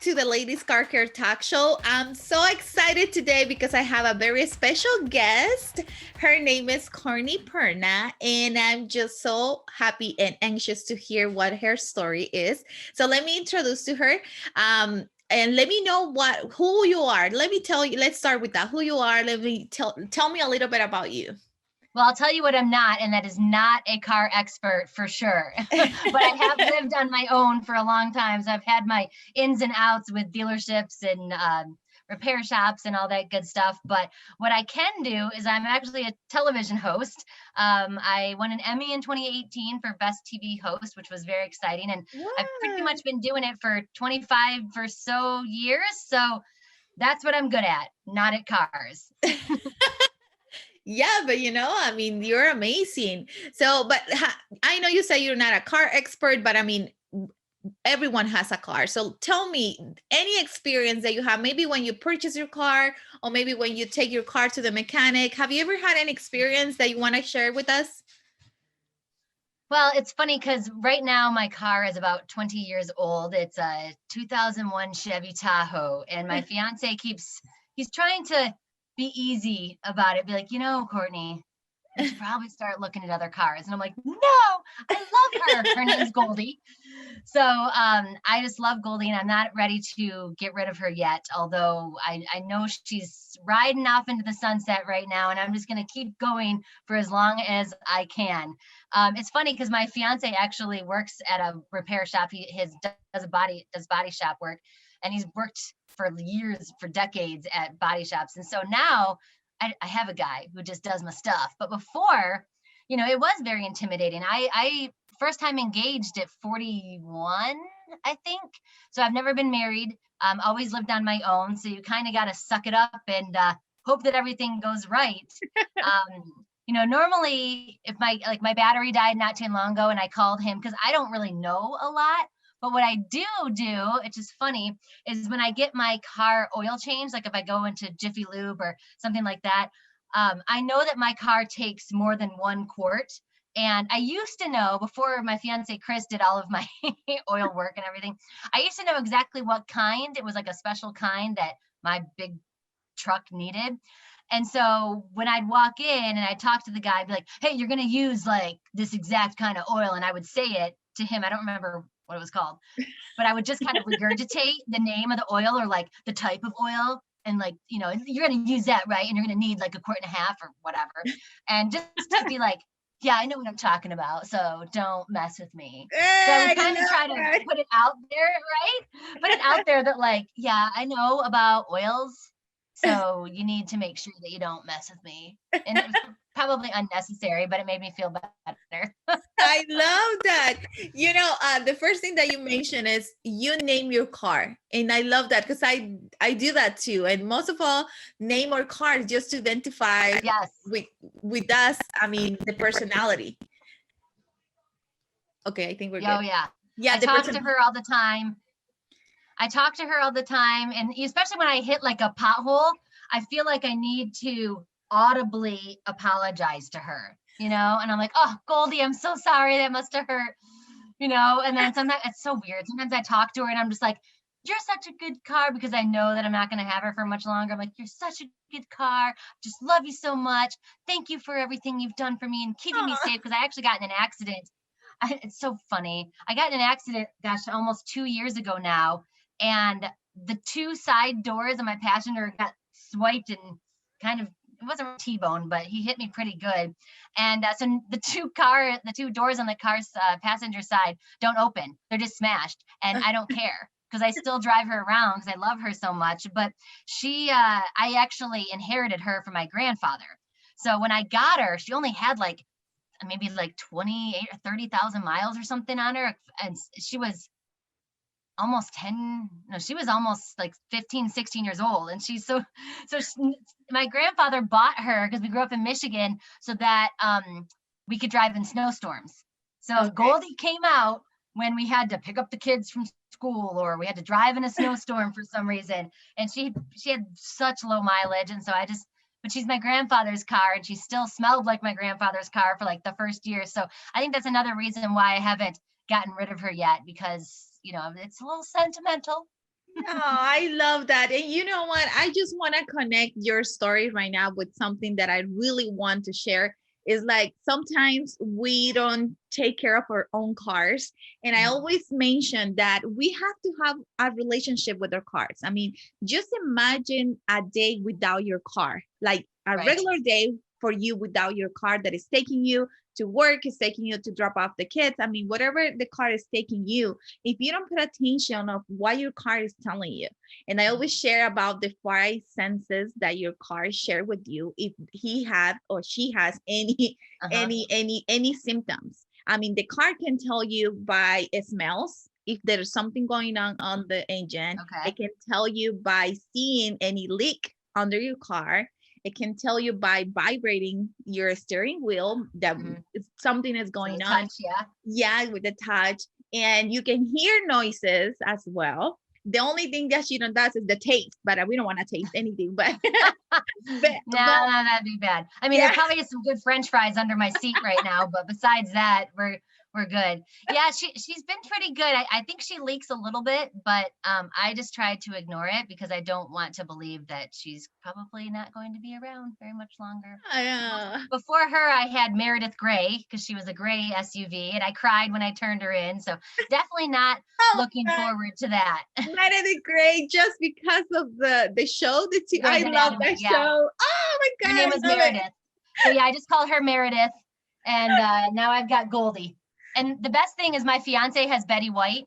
to the Ladies Car Care Talk Show. I'm so excited today because I have a very special guest. Her name is Courtney Perna, and I'm just so happy and anxious to hear what her story is. So let me introduce to her. And let me know who you are. Let me tell you, let's start with that. Who you are. Let me tell me a little bit about you. Well, I'll tell you what I'm not, and that is not a car expert for sure. But I have lived on my own for a long time. So I've had my ins and outs with dealerships and repair shops and all that good stuff. But what I can do is I'm actually a television host. I won an Emmy in 2018 for Best TV Host, which was very exciting. And I've pretty much been doing it for 25 or so years. So that's what I'm good at, not at cars. Yeah, but I mean, you're amazing. So, but I know you say you're not a car expert, but I mean, everyone has a car. So tell me any experience that you have, maybe when you purchase your car or maybe when you take your car to the mechanic. Have you ever had an experience that you want to share with us? Well, it's funny because right now my car is about 20 years old. It's a 2001 Chevy Tahoe, and my fiance he's trying to be easy about it. Be like, Courtney, you should probably start looking at other cars. And I'm like, no, I love her. Her name's Goldie. So I just love Goldie, and I'm not ready to get rid of her yet. Although I know she's riding off into the sunset right now, and I'm just going to keep going for as long as I can. It's funny because my fiance actually works at a repair shop. He does body shop work, and he's worked for years, for decades at body shops. And so now I have a guy who just does my stuff. But before, it was very intimidating. I first time engaged at 41, I think. So I've never been married. Always lived on my own. So you kind of got to suck it up and hope that everything goes right. Normally if my battery died not too long ago and I called him, because I don't really know a lot. But what I do, it's just funny, is when I get my car oil changed, like if I go into Jiffy Lube or something like that, I know that my car takes more than 1 quart. And I used to know, before my fiance Chris did all of my oil work and everything, I used to know exactly what kind. It was like a special kind that my big truck needed. And so when I'd walk in and I'd talk to the guy, I'd be like, hey, you're going to use like this exact kind of oil. And I would say it to him. I don't remember what it was called, but I would just kind of regurgitate the name of the oil or like the type of oil. And like, you're going to use that, right? And you're going to need like 1.5 quarts or whatever. And just to be like, yeah, I know what I'm talking about. So don't mess with me. So I would kind of try to put it out there, right? Put it out there that like, yeah, I know about oils. So you need to make sure that you don't mess with me. And it was probably unnecessary, but it made me feel better. I love that. The first thing that you mentioned is you name your car. And I love that because I do that too. And most of all, name our cars just to identify with us, the personality. Okay, I think we're good. Oh, yeah. Yeah, I talk to her all the time. And especially when I hit like a pothole, I feel like I need to audibly apologize to her, and I'm like, oh, Goldie, I'm so sorry. That must have hurt, and then sometimes it's so weird. Sometimes I talk to her and I'm just like, you're such a good car, because I know that I'm not going to have her for much longer. I'm like, you're such a good car. Just love you so much. Thank you for everything you've done for me and keeping me safe. Because I actually got in an accident. It's so funny. I got in an accident, gosh, almost 2 years ago now. And the 2 side doors of my passenger got swiped and kind of, it wasn't a T-bone, but he hit me pretty good. And so the 2 doors on the car's passenger side don't open. They're just smashed. And I don't care, because I still drive her around because I love her so much. But I actually inherited her from my grandfather. So when I got her, she only had maybe 28 or 30,000 miles or something on her. And she was almost 15, 16 years old. And my grandfather bought her because we grew up in Michigan so that we could drive in snowstorms. So Goldie came out when we had to pick up the kids from school, or we had to drive in a snowstorm for some reason. And she had such low mileage. And so but she's my grandfather's car, and she still smelled like my grandfather's car for like the first year. So I think that's another reason why I haven't gotten rid of her yet, because it's a little sentimental. Oh, I love that. And you know what? I just want to connect your story right now with something that I really want to share. Is like sometimes we don't take care of our own cars. And I Mhm. always mention that we have to have a relationship with our cars. I mean, just imagine a day without your car, like a Right. regular day for you without your car that is taking you to work, is taking you to drop off the kids. I mean, whatever the car is taking you, if you don't put attention of what your car is telling you. And I always share about the five senses that your car share with you if he has or she has any Uh-huh. any symptoms. I mean, the car can tell you by it smells if there's something going on the engine. Okay. It can tell you by seeing any leak under your car. It can tell you by vibrating your steering wheel that Hmm. something is So the going on. touch, yeah. Yeah, with the touch. And you can hear noises as well. The only thing that she don't does is the taste, but we don't want to taste anything. But No, but no, that'd be bad. I mean, there yeah, probably is some good French fries under my seat right now, but besides that, we're good. Yeah, she's been pretty good. I think she leaks a little bit, but I just try to ignore it because I don't want to believe that she's probably not going to be around very much longer. uh, Before her, I had Meredith Gray because she was a gray SUV, and I cried when I turned her in. So definitely not oh looking my God, forward to that. Meredith Grey, just because of the show. I Grey's love Anatomy, that yeah. show. Oh my Her God, name I was love it. Meredith. So yeah, I just called her Meredith, and now I've got Goldie. And the best thing is my fiance has Betty White,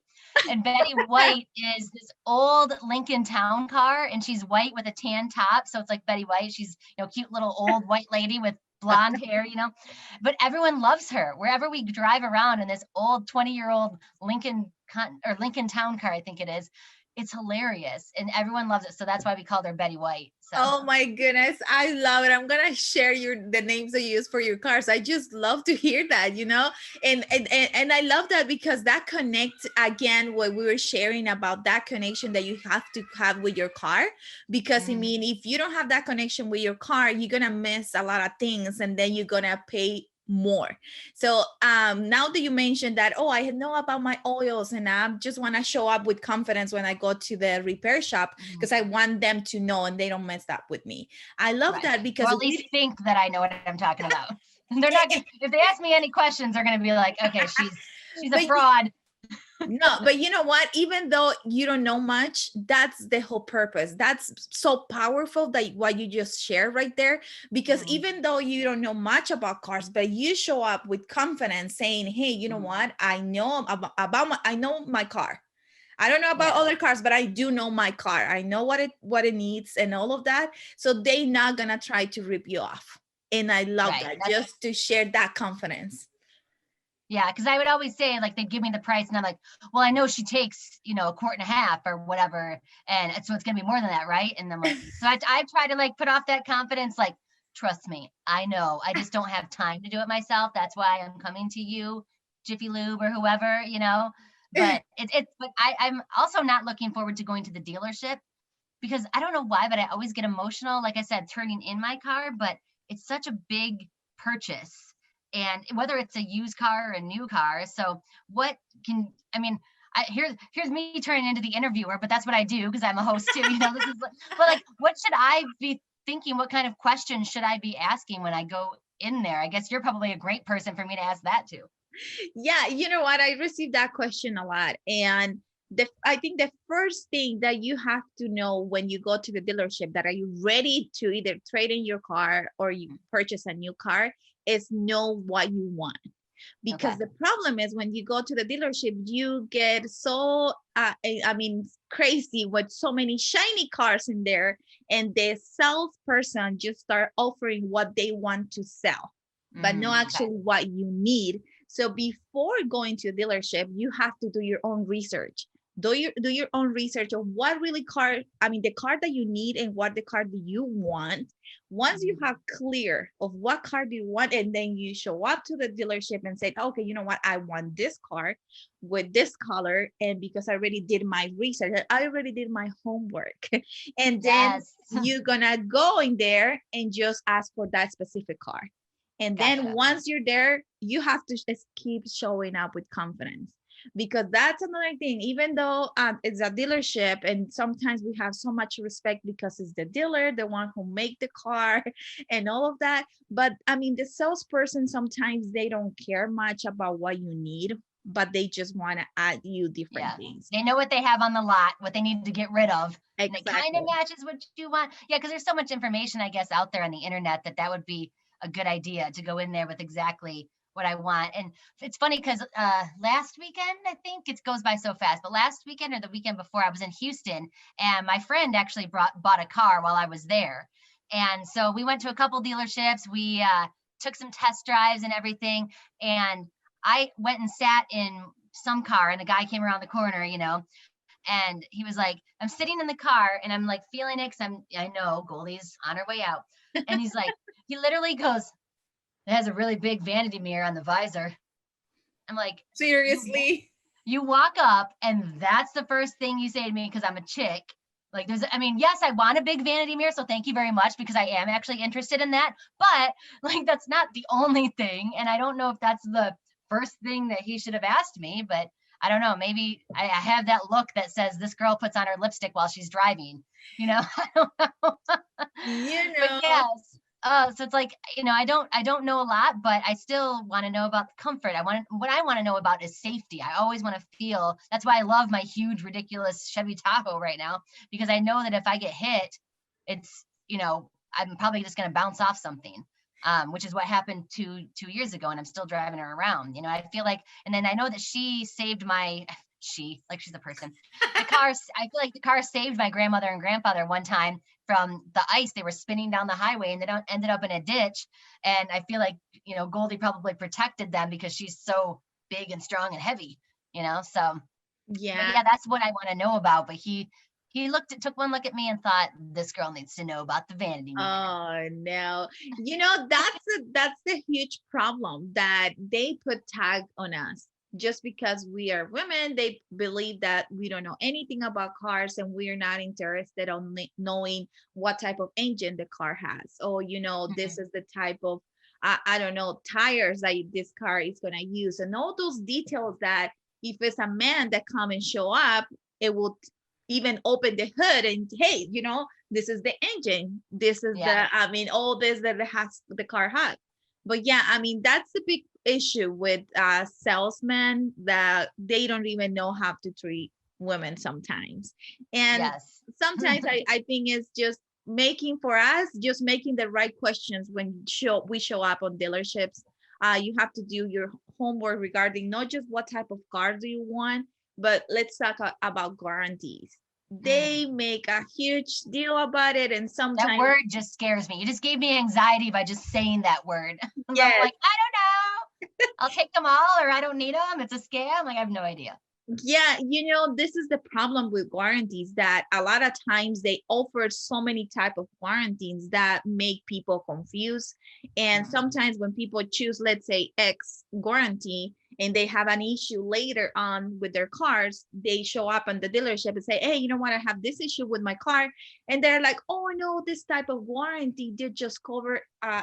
and Betty White is this old Lincoln Town car, and she's white with a tan top, so it's like Betty White. She's cute little old white lady with blonde hair. But everyone loves her wherever we drive around in this old 20-year-old Lincoln Town car, I think it is. It's hilarious, and everyone loves it. So that's why we called her Betty White. So. Oh my goodness, I love it. I'm gonna share the names that you use for your cars. I just love to hear that, and I love that because that connects again what we were sharing about that connection that you have to have with your car. Because I Mhm. mean, if you don't have that connection with your car, you're gonna miss a lot of things, and then you're gonna pay more. So now that you mentioned that, oh, I know about my oils, and I just want to show up with confidence when I go to the repair shop Mhm. because I want them to know and they don't mess up with me. I love Right. that Or because at least think that I know what I'm talking about. They're not gonna, if they ask me any questions, they're gonna be like, okay, she's a but fraud. no, but you know what? Even though you don't know much, that's the whole purpose. That's so powerful that what you just shared right there. Because Mhm. even though you don't know much about cars, but you show up with confidence saying, hey, you know Mhm. what? I know I know my car. I don't know about Yes. other cars, but I do know my car. I know what it needs and all of that. So they not gonna try to rip you off. And I love Right. that That's just to share that confidence. Yeah, because I would always say, like, they'd give me the price, and I'm like, well, I know she takes, a quart and a half or whatever, and so it's gonna be more than that, right? And I'm like, so I try to like put off that confidence, like, trust me, I know, I just don't have time to do it myself. That's why I'm coming to you, Jiffy Lube or whoever. But I'm also not looking forward to going to the dealership because I don't know why, but I always get emotional, like I said, turning in my car, but it's such a big purchase. And whether it's a used car or a new car. So what can, I mean, here's me turning into the interviewer, but that's what I do because I'm a host too. This is but like, what should I be thinking? What kind of questions should I be asking when I go in there? I guess you're probably a great person for me to ask that to. Yeah, you know what? I received that question a lot. And I think the first thing that you have to know when you go to the dealership that are you ready to either trade in your car or you purchase a new car is know what you want. Because Okay. the problem is when you go to the dealership, you get so, I mean, crazy with so many shiny cars in there, and the salesperson just start offering what they want to sell, but no Okay. actually what you need. So before going to a dealership, you have to do your own research. Do your own research of what really car, I mean, the car that you need and what the car do you want. Once you Mhm. have clear of what car do you want, and then you show up to the dealership and say, okay, you know what, I want this car with this color, and because I already did my research, I already did my homework. And then Yes. you're gonna go in there and just ask for that specific car. And then Gotcha. once you're there, you have to just keep showing up with confidence. because that's another thing. Even though it's a dealership, and sometimes we have so much respect because it's the dealer, the one who make the car and all of that. But I mean, the salesperson, sometimes they don't care much about what you need, but they just want to add you different things. They know what they have on the lot, what they need to get rid of. Exactly. And it kind of matches what you want. Yeah, because there's so much information, I guess, out there on the internet that would be a good idea to go in there with exactly what I want. And it's funny because last weekend, I think it goes by so fast, but last weekend or the weekend before, I was in Houston, and my friend actually bought a car while I was there. And so we went to a couple dealerships. We took some test drives and everything. And I went and sat in some car, and the guy came around the corner, you know, and he was like, I'm sitting in the car and I'm like feeling it, because I know Goldie's on her way out. And he's like, he literally goes, it has a really big vanity mirror on the visor. I'm like, seriously? You walk up and that's the first thing you say to me because I'm a chick. Like, I mean, yes, I want a big vanity mirror, so thank you very much, because I am actually interested in that. But like, that's not the only thing. And I don't know if that's the first thing that he should have asked me, but I don't know. Maybe I have that look that says this girl puts on her lipstick while she's driving, you know? I don't know. You know. But yes. So it's like, you know, I don't know a lot, but I still want to know about the comfort. What I want to know about is safety. I always want to feel, that's why I love my huge, ridiculous Chevy Tahoe right now, because I know that if I get hit, it's, you know, I'm probably just going to bounce off something. Which is what happened two years ago, and I'm still driving her around. You know, I feel like, and then I know that she saved like she's a person. The car, I feel like the car saved my grandmother and grandfather one time from the ice. They were spinning down the highway and they ended up in a ditch. And I feel like, you know, Goldie probably protected them because she's so big and strong and heavy, you know? So yeah, that's what I want to know about. But he took one look at me and thought, this girl needs to know about the vanity mirror. Oh no. You know, that's the huge problem, that they put tag on us. Just because we are women, they believe that we don't know anything about cars and we are not interested on knowing what type of engine the car has. Or, you know, this is the type of, I don't know, tires that this car is going to use. And all those details that if it's a man that come and show up, it will even open the hood and, hey, you know, this is the engine. This is all this that the car has. But yeah, I mean, that's the big issue with salesmen, that they don't even know how to treat women sometimes. And sometimes I think it's just making the right questions when we show up on dealerships. You have to do your homework regarding not just what type of car do you want, but let's talk about guarantees. They make a huge deal about it, and sometimes that word just scares me. You just gave me anxiety by just saying that word. Yes. I'm like, I don't know. I'll take them all, or I don't need them. It's a scam. Like, I have no idea. Yeah, you know, this is the problem with warranties, that a lot of times they offer so many type of warranties that make people confused. And sometimes when people choose, let's say, X warranty, and they have an issue later on with their cars, they show up on the dealership and say, hey, you know what, I have this issue with my car. And they're like, oh no, this type of warranty did just cover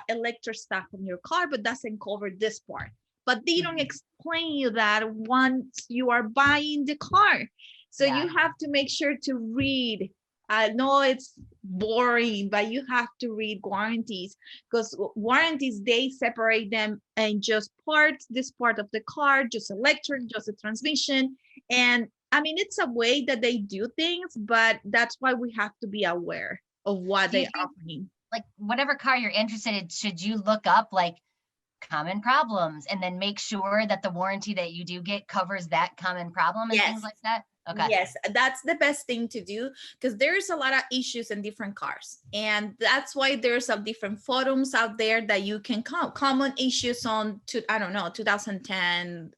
electric stuff in your car, but doesn't cover this part. But they don't explain you that once you are buying the car. So you have to make sure to read. I know it's boring, but you have to read warranties, because warranties, they separate them and just parts, this part of the car, just electric, just a transmission. And I mean, it's a way that they do things, but that's why we have to be aware of what they're offering. Like, whatever car you're interested in, should you look up like common problems and then make sure that the warranty that you do get covers that common problem and things like that? Okay. Yes, that's the best thing to do, because there's a lot of issues in different cars, and that's why there's some different forums out there that you can common issues on I don't know, 2010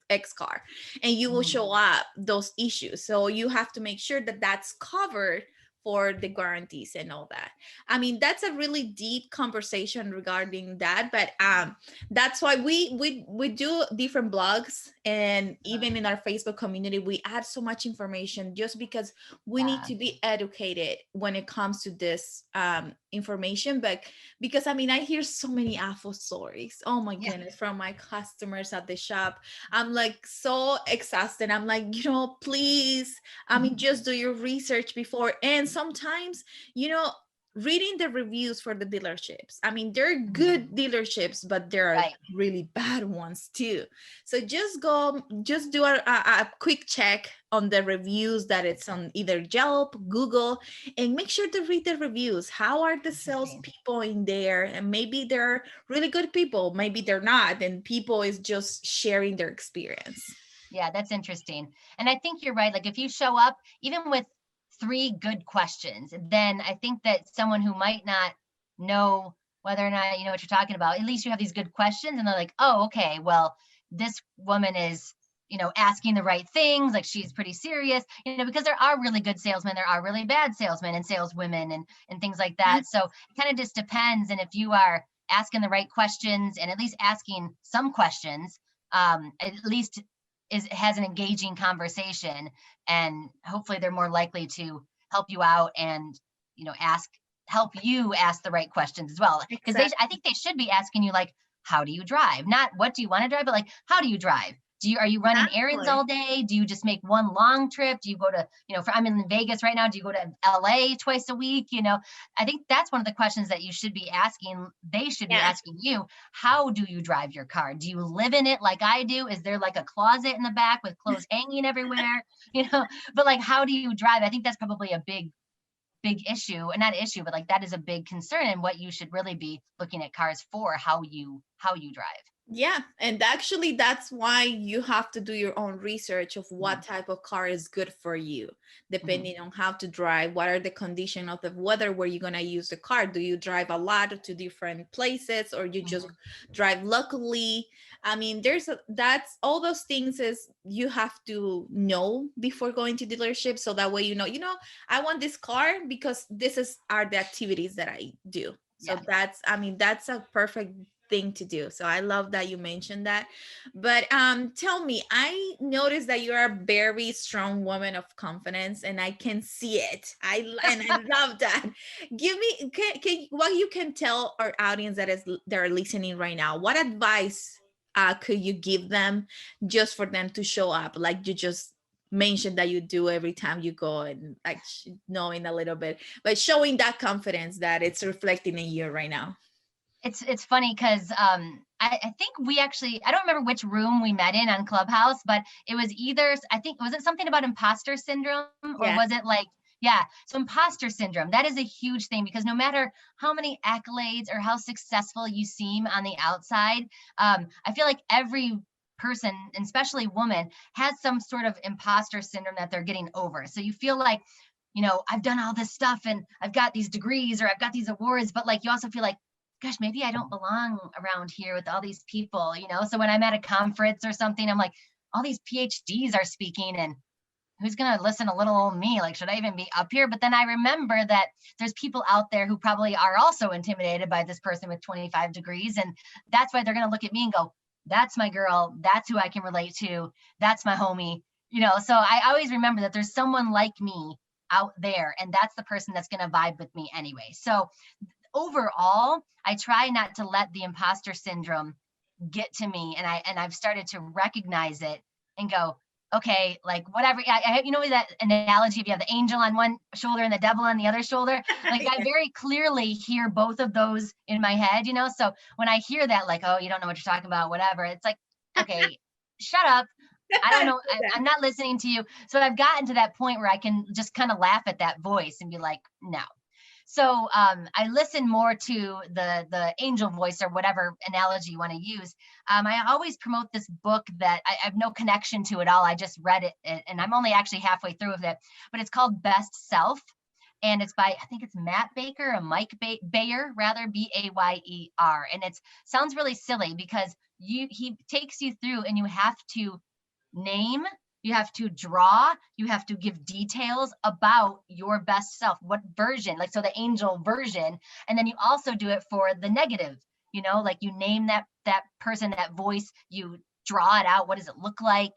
X car, and you will show up those issues. So you have to make sure that that's covered for the guarantees and all that. I mean, that's a really deep conversation regarding that, but that's why we do different blogs, and even in our Facebook community we add so much information just because we need Yeah. to be educated when it comes to this information. But because I mean, I hear so many awful stories, oh my Yeah. goodness, from my customers at the shop. I'm like so exhausted. I'm like, please, I mean, just do your research before. And sometimes, reading the reviews for the dealerships. I mean, they're good dealerships, but there are Right. really bad ones too. So just do a quick check on the reviews that it's on either Yelp, Google, and make sure to read the reviews. How are the salespeople in there? And maybe they're really good people, maybe they're not, and people is just sharing their experience. Yeah, that's interesting. And I think you're right. Like if you show up, even with 3 good questions, then I think that someone who might not know whether or not you know what you're talking about, at least you have these good questions and they're like, oh, okay, well, this woman is, asking the right things, like she's pretty serious, because there are really good salesmen, there are really bad salesmen and saleswomen and things like that. So it kind of just depends. And if you are asking the right questions and at least asking some questions, at least has an engaging conversation, and hopefully they're more likely to help you out and help you ask the right questions as well, because Exactly. I think they should be asking you, like, how do you drive, not what do you want to drive, but like, how do you drive? Are you running errands all day? Do you just make one long trip? Do you go to, I'm in Vegas right now, do you go to LA twice a week? I think that's one of the questions that you should be asking. They should be asking you, how do you drive your car? Do you live in it like I do? Is there like a closet in the back with clothes hanging everywhere? But like, how do you drive? I think that's probably a big issue, and not issue, but like that is a big concern, and what you should really be looking at cars for, how you drive. Yeah, and actually that's why you have to do your own research of what type of car is good for you, depending on how to drive, what are the condition of the weather where you're going to use the car. Do you drive a lot to different places, or you just drive locally? I mean, that's all those things is you have to know before going to dealership, so that way I want this car because are the activities that I do. So that's a perfect thing to do. So I love that you mentioned that. But tell me, I noticed that you're a very strong woman of confidence, and I can see it. I love that. Give me what you can tell our audience that are listening right now. What advice could you give them just for them to show up, like you just mentioned that you do every time you go, and like knowing a little bit, but showing that confidence that it's reflecting in you right now? It's funny because I think we actually, I don't remember which room we met in on Clubhouse, but it was either, I think, was it something about imposter syndrome, or was it like, yeah, so imposter syndrome, that is a huge thing, because no matter how many accolades or how successful you seem on the outside, I feel like every person, and especially woman, has some sort of imposter syndrome that they're getting over. So you feel like, I've done all this stuff and I've got these degrees or I've got these awards, but like you also feel like, gosh, maybe I don't belong around here with all these people, So when I'm at a conference or something, I'm like, all these PhDs are speaking, and who's going to listen to little old me? Like, should I even be up here? But then I remember that there's people out there who probably are also intimidated by this person with 25 degrees. And that's why they're going to look at me and go, that's my girl. That's who I can relate to. That's my homie. So I always remember that there's someone like me out there, and that's the person that's going to vibe with me anyway. So overall, I try not to let the imposter syndrome get to me, and I've started to recognize it and go, okay, like whatever. That analogy, if you have the angel on one shoulder and the devil on the other shoulder, like I very clearly hear both of those in my head, So when I hear that, like, oh, you don't know what you're talking about, whatever, it's like, okay, shut up. I don't know. I'm not listening to you. So I've gotten to that point where I can just kind of laugh at that voice and be like, no. So I listen more to the angel voice, or whatever analogy you want to use. I always promote this book that I have no connection to at all. I just read it, and I'm only actually halfway through with it, but it's called Best Self. And it's by, I think it's Matt Baker, or Mike Bayer, rather, Bayer. And it sounds really silly because he takes you through, and you have to name You have to draw, you have to give details about your best self, what version, like, so the angel version. And then you also do it for the negative, like you name that person, that voice, you draw it out. What does it look like?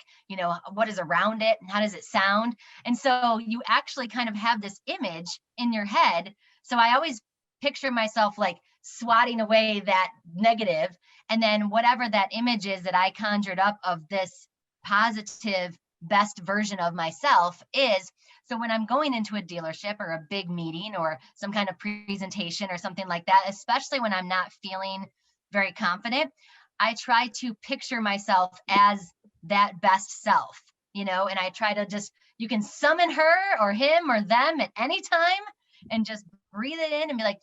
What is around it and how does it sound? And so you actually kind of have this image in your head. So I always picture myself like swatting away that negative, and then whatever that image is that I conjured up of this positive best version of myself is. So when I'm going into a dealership or a big meeting or some kind of presentation or something like that, especially when I'm not feeling very confident, I try to picture myself as that best self, and I try to you can summon her or him or them at any time and just breathe it in and be like,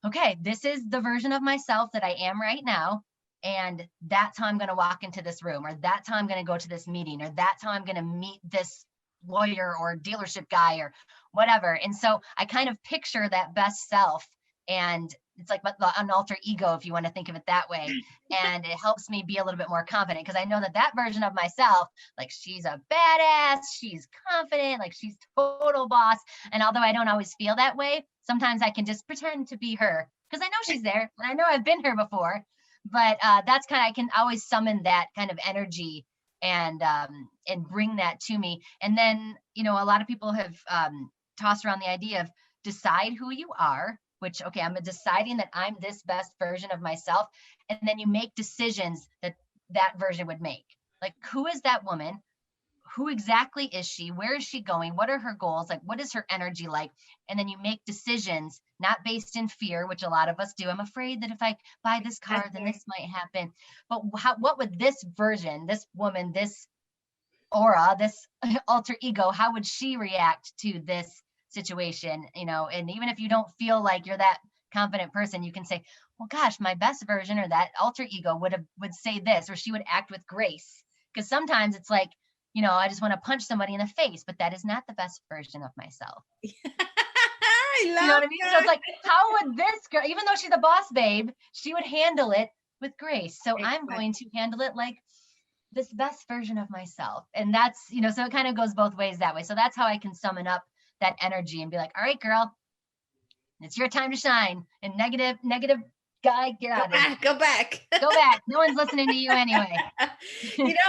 okay, this is the version of myself that I am right now. And that's how I'm going to walk into this room, or that's how I'm going to go to this meeting, or that's how I'm going to meet this lawyer or dealership guy or whatever. And so I kind of picture that best self, and it's like an alter ego, if you want to think of it that way. And it helps me be a little bit more confident, because I know that version of myself, like, she's a badass, she's confident, like she's total boss. And although I don't always feel that way, sometimes I can just pretend to be her because I know she's there and I know I've been her before. But that's kind of, I can always summon that kind of energy and bring that to me. And then, a lot of people have tossed around the idea of decide who you are, which, okay, I'm deciding that I'm this best version of myself. And then you make decisions that version would make. Like, who is that woman? Who exactly is she? Where is she going? What are her goals? Like, what is her energy like? And then you make decisions not based in fear, which a lot of us do. I'm afraid that if I buy this car, then this might happen. But what would this version, this woman, this aura, this alter ego, how would she react to this situation? And even if you don't feel like you're that confident person, you can say, well, gosh, my best version, or that alter ego would say this, or she would act with grace. Because sometimes it's like, I just want to punch somebody in the face, but that is not the best version of myself. I love you know what I mean? So it's like, how would this girl, even though she's a boss babe, she would handle it with grace. So I'm going to handle it like this best version of myself. And that's, so it kind of goes both ways that way. So that's how I can summon up that energy and be like, all right, girl, it's your time to shine. And negative guy, get out of there. Go back. Go back. No one's listening to you anyway.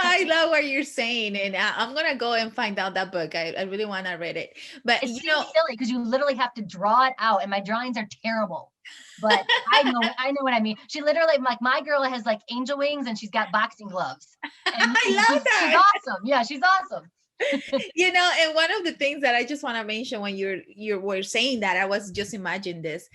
I love what you're saying. And I'm going to go and find out that book. I really want to read it. But, it's silly because you literally have to draw it out. And my drawings are terrible. But I know what I mean. She literally, like, my girl has like angel wings and she's got boxing gloves. And I love that. She's awesome. Yeah, she's awesome. And one of the things that I just want to mention when you were saying that, I was just imagining this,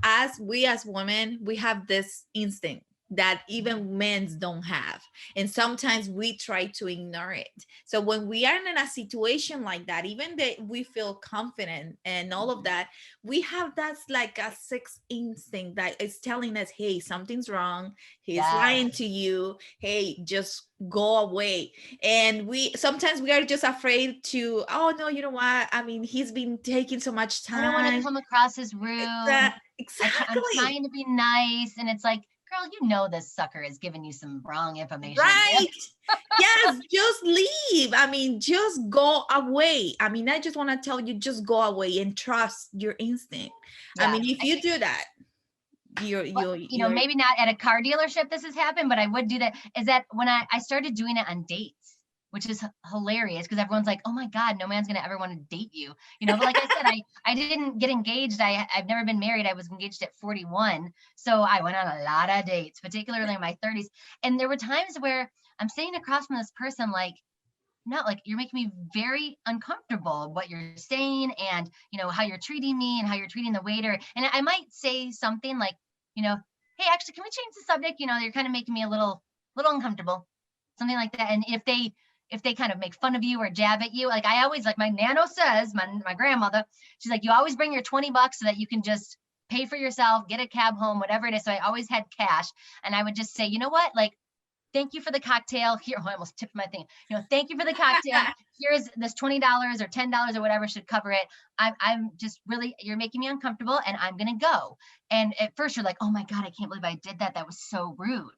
as women, we have this instinct that even men don't have. And sometimes we try to ignore it. So when we are in a situation like that, even that we feel confident and all of that, we have that's like a sixth instinct that is telling us, hey, something's wrong. He's lying to you. Hey, just go away. And sometimes we are just afraid to, oh no, you know what? I mean, he's been taking so much time. I don't want to come across as rude. Exactly. I'm trying to be nice. And it's like, girl, this sucker is giving you some wrong information. Right. Yes, just leave. I mean, just go away. I mean, I just want to tell you, just go away and trust your instinct. Yeah. I mean, if you do that, you're maybe not at a car dealership this has happened, but I would do that. Is that when I started doing it on dates, which is hilarious because everyone's like, oh my God, no man's going to ever want to date you. But like I said, I didn't get engaged. I've never been married. I was engaged at 41. So I went on a lot of dates, particularly in my 30s. And there were times where I'm sitting across from this person, like, no, like, you're making me very uncomfortable what you're saying and, how you're treating me and how you're treating the waiter. And I might say something like, hey, actually, can we change the subject? You're kind of making me a little uncomfortable, something like that. And if they kind of make fun of you or jab at you, like, I always, like my nano says, my grandmother, she's like, you always bring your $20 so that you can just pay for yourself, get a cab home, whatever it is. So I always had cash. And I would just say, you know what, like, thank you for the cocktail here. Oh, I almost tipped my thing. Thank you for the cocktail. Here's this $20 or $10 or whatever should cover it. I'm just really, you're making me uncomfortable and I'm going to go. And at first you're like, oh my God, I can't believe I did that. That was so rude.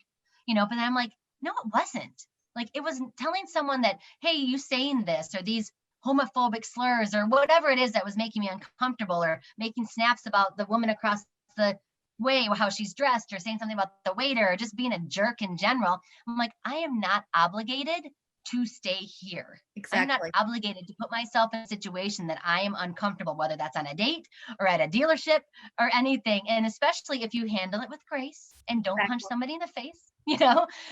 But then I'm like, no, it wasn't. Like it was telling someone that, hey, you saying this or these homophobic slurs or whatever it is that was making me uncomfortable, or making snaps about the woman across the way, how she's dressed, or saying something about the waiter, or just being a jerk in general. I'm like, I am not obligated to stay here. Exactly. I'm not obligated to put myself in a situation that I am uncomfortable, whether that's on a date or at a dealership or anything. And especially if you handle it with grace and don't punch somebody in the face,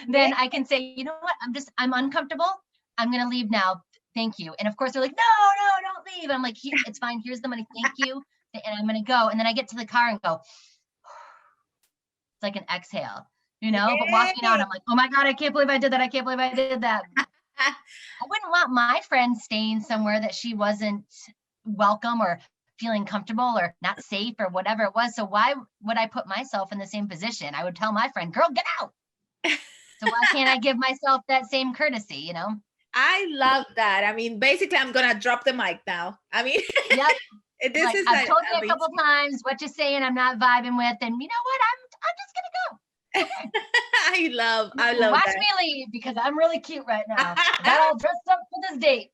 then I can say, you know what, I'm uncomfortable. I'm going to leave now. Thank you. And of course they're like, no, don't leave. I'm like, it's fine. Here's the money. Thank you. And I'm going to go. And then I get to the car and go, it's like an exhale, but walking out, I'm like, oh my God, I can't believe I did that. I can't believe I did that. I wouldn't want my friend staying somewhere that she wasn't welcome or feeling comfortable or not safe or whatever it was. So why would I put myself in the same position? I would tell my friend, girl, get out. So why can't I give myself that same courtesy, I love that. I mean, basically, I'm going to drop the mic now. I mean, yep. I've told you amazing. A couple times what you're saying I'm not vibing with. And you know what? I'm just going to go. I love Watch that. me leave because I'm really cute right now. I got all dressed up for this date.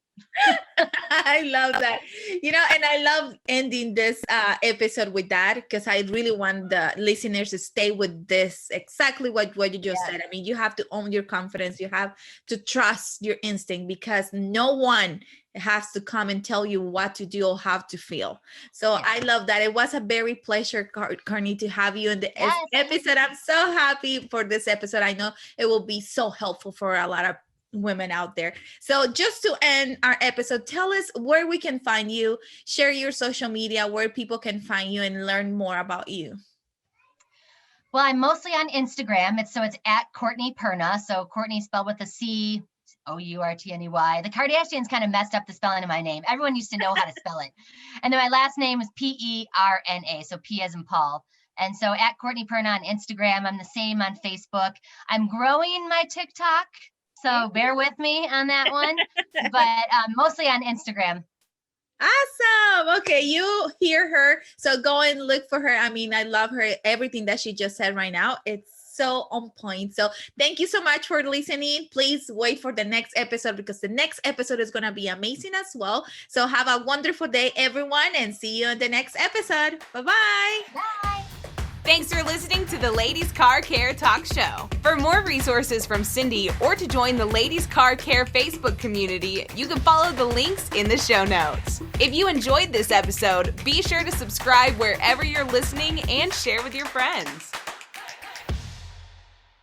I love that. And I love ending this episode with that, because I really want the listeners to stay with this, exactly what you just said. I mean, you have to own your confidence. You have to trust your instinct, because no one has to come and tell you what to do or how to feel. So I love that. It was a very pleasure, Courtney, to have you in the episode. I'm so happy for this episode. I know it will be so helpful for a lot of women out there. So just to end our episode, tell us where we can find you, share your social media, where people can find you and learn more about you. Well, I'm mostly on Instagram. It's at Courtney Perna. So Courtney spelled with a C, Courtney. The Kardashians kind of messed up the spelling of my name. Everyone used to know how to spell it. And then my last name is Perna. So P as in Paul. And so at Courtney Perna on Instagram. I'm the same on Facebook. I'm growing my TikTok, so bear with me on that one, but mostly on Instagram. Awesome. Okay, you hear her. So go and look for her. I mean, I love her. Everything that she just said right now, it's so on point. So thank you so much for listening. Please wait for the next episode, because the next episode is going to be amazing as well. So have a wonderful day, everyone, and see you in the next episode. Bye-bye. Bye. Thanks for listening to the Ladies Car Care Talk Show. For more resources from Cindy, or to join the Ladies Car Care Facebook community, you can follow the links in the show notes. If you enjoyed this episode, be sure to subscribe wherever you're listening and share with your friends.